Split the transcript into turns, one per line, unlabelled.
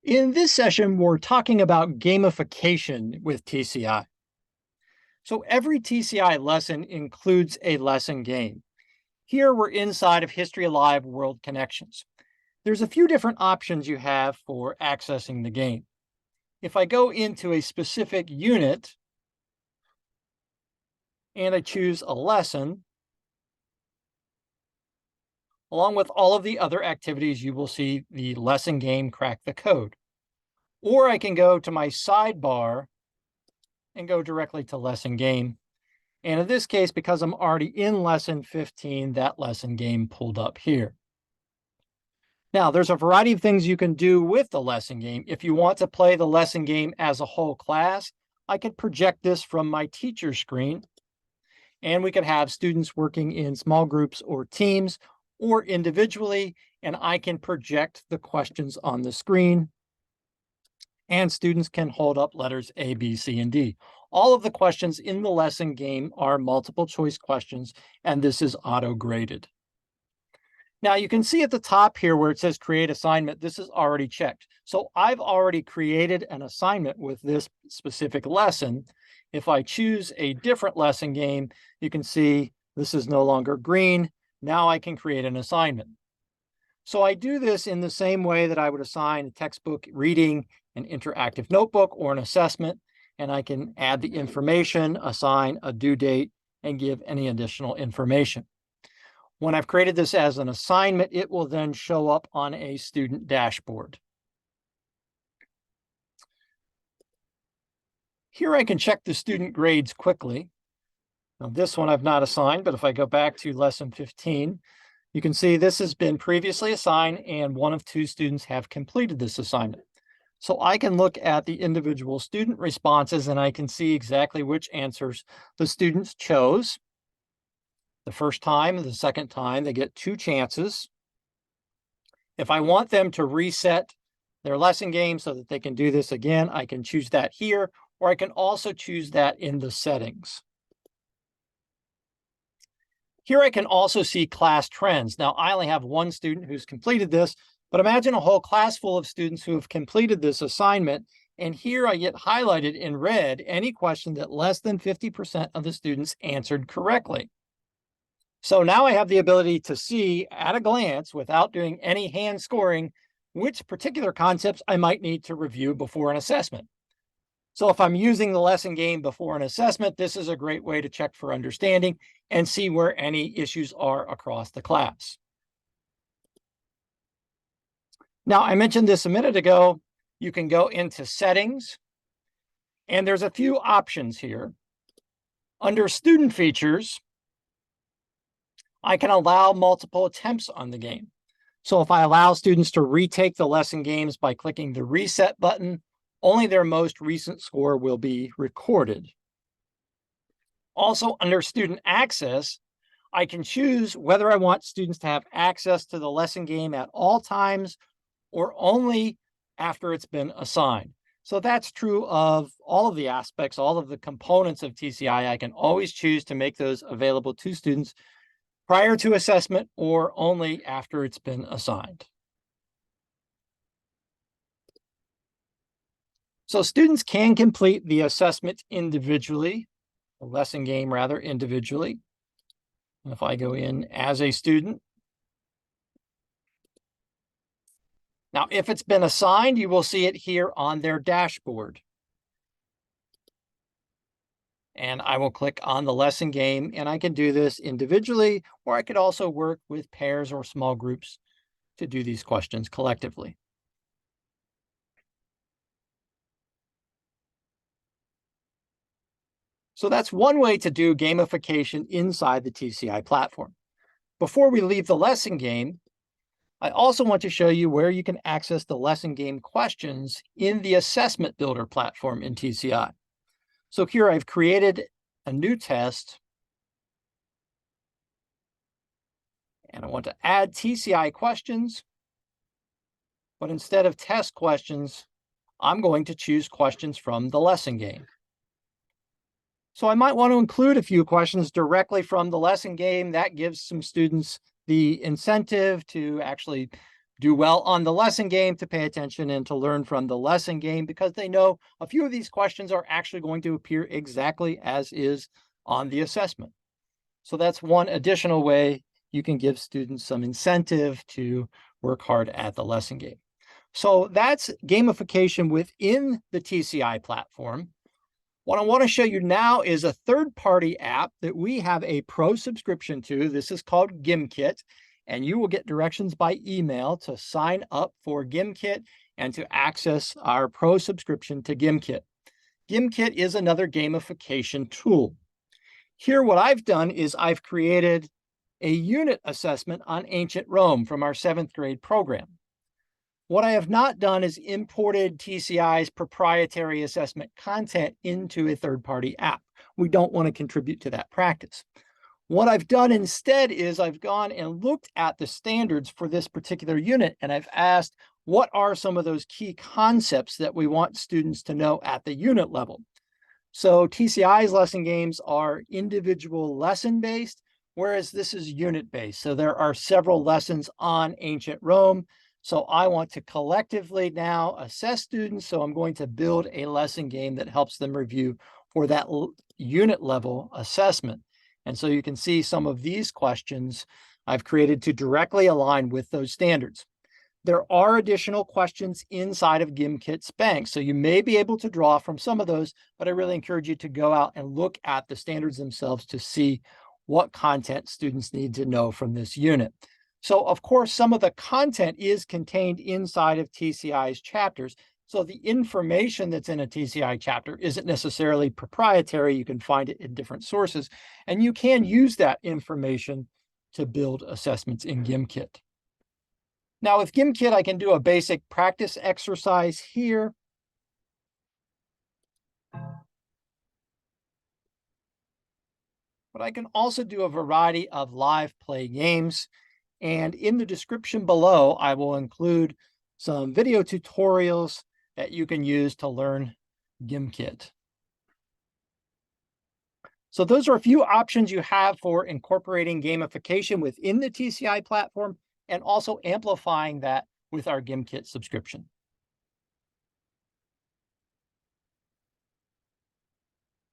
In this session, we're talking about gamification with TCI. So every TCI lesson includes a lesson game. Here we're inside of History Alive World Connections. There's a few different options you have for accessing the game. If I go into a specific unit and I choose a lesson, along with all of the other activities, you will see the lesson game Crack the Code. Or I can go to my sidebar and go directly to lesson game. And in this case, because I'm already in lesson 15, that lesson game pulled up here. Now, there's a variety of things you can do with the lesson game. If you want to play the lesson game as a whole class, I could project this from my teacher screen, and we could have students working in small groups or teams or individually, and I can project the questions on the screen, and students can hold up letters A, B, C, and D. All of the questions in the lesson game are multiple choice questions, and this is auto-graded. Now you can see at the top here where it says create assignment, this is already checked. So I've already created an assignment with this specific lesson. If I choose a different lesson game, you can see this is no longer green. Now I can create an assignment. So I do this in the same way that I would assign a textbook reading, an interactive notebook, or an assessment, and I can add the information, assign a due date, and give any additional information. When I've created this as an assignment, it will then show up on a student dashboard. Here I can check the student grades quickly. Now, this one I've not assigned, but if I go back to lesson 15, you can see this has been previously assigned and one of two students have completed this assignment. So I can look at the individual student responses and I can see exactly which answers the students chose. The first time and the second time, they get 2 chances. If I want them to reset their lesson game so that they can do this again, I can choose that here, or I can also choose that in the settings. Here I can also see class trends. Now, I only have one student who's completed this, but imagine a whole class full of students who have completed this assignment. And here I get highlighted in red any question that less than 50% of the students answered correctly. So now I have the ability to see at a glance, without doing any hand scoring, which particular concepts I might need to review before an assessment. So if I'm using the lesson game before an assessment, this is a great way to check for understanding and see where any issues are across the class. Now, I mentioned this a minute ago. You can go into settings, and there's a few options here. Under student features, I can allow multiple attempts on the game. So if I allow students to retake the lesson games by clicking the reset button, only their most recent score will be recorded. Also, under student access, I can choose whether I want students to have access to the lesson game at all times or only after it's been assigned. So that's true of all of the aspects, all of the components of TCI. I can always choose to make those available to students prior to assessment or only after it's been assigned. So students can complete the assessment individually, the lesson game rather, individually. And if I go in as a student, now if it's been assigned, you will see it here on their dashboard. And I will click on the lesson game, and I can do this individually, or I could also work with pairs or small groups to do these questions collectively. So that's one way to do gamification inside the TCI platform. Before we leave the lesson game, I also want to show you where you can access the lesson game questions in the Assessment Builder platform in TCI. So here I've created a new test, and I want to add TCI questions, but instead of test questions, I'm going to choose questions from the lesson game. So I might want to include a few questions directly from the lesson game. That gives some students the incentive to actually do well on the lesson game to pay attention and to learn from the lesson game, because they know a few of these questions are actually going to appear exactly as is on the assessment. So that's one additional way you can give students some incentive to work hard at the lesson game. So that's gamification within the TCI platform. What I want to show you now is a third-party app that we have a pro subscription to. This is called Gimkit, and you will get directions by email to sign up for Gimkit and to access our pro subscription to Gimkit. Gimkit is another gamification tool. Here, what I've done is I've created a unit assessment on ancient Rome from our 7th grade program. What I have not done is imported TCI's proprietary assessment content into a third-party app. We don't want to contribute to that practice. What I've done instead is I've gone and looked at the standards for this particular unit, and I've asked, what are some of those key concepts that we want students to know at the unit level? So TCI's lesson games are individual lesson-based, whereas this is unit-based. So there are several lessons on ancient Rome. So I want to collectively now assess students. So I'm going to build a lesson game that helps them review for that unit level assessment. And so you can see some of these questions I've created to directly align with those standards. There are additional questions inside of Gimkit's bank, so you may be able to draw from some of those, but I really encourage you to go out and look at the standards themselves to see what content students need to know from this unit. So, of course, some of the content is contained inside of TCI's chapters. So the information that's in a TCI chapter isn't necessarily proprietary. You can find it in different sources, and you can use that information to build assessments in Gimkit. Now with Gimkit, I can do a basic practice exercise here. But I can also do a variety of live play games. And in the description below, I will include some video tutorials that you can use to learn Gimkit. So those are a few options you have for incorporating gamification within the TCI platform and also amplifying that with our Gimkit subscription.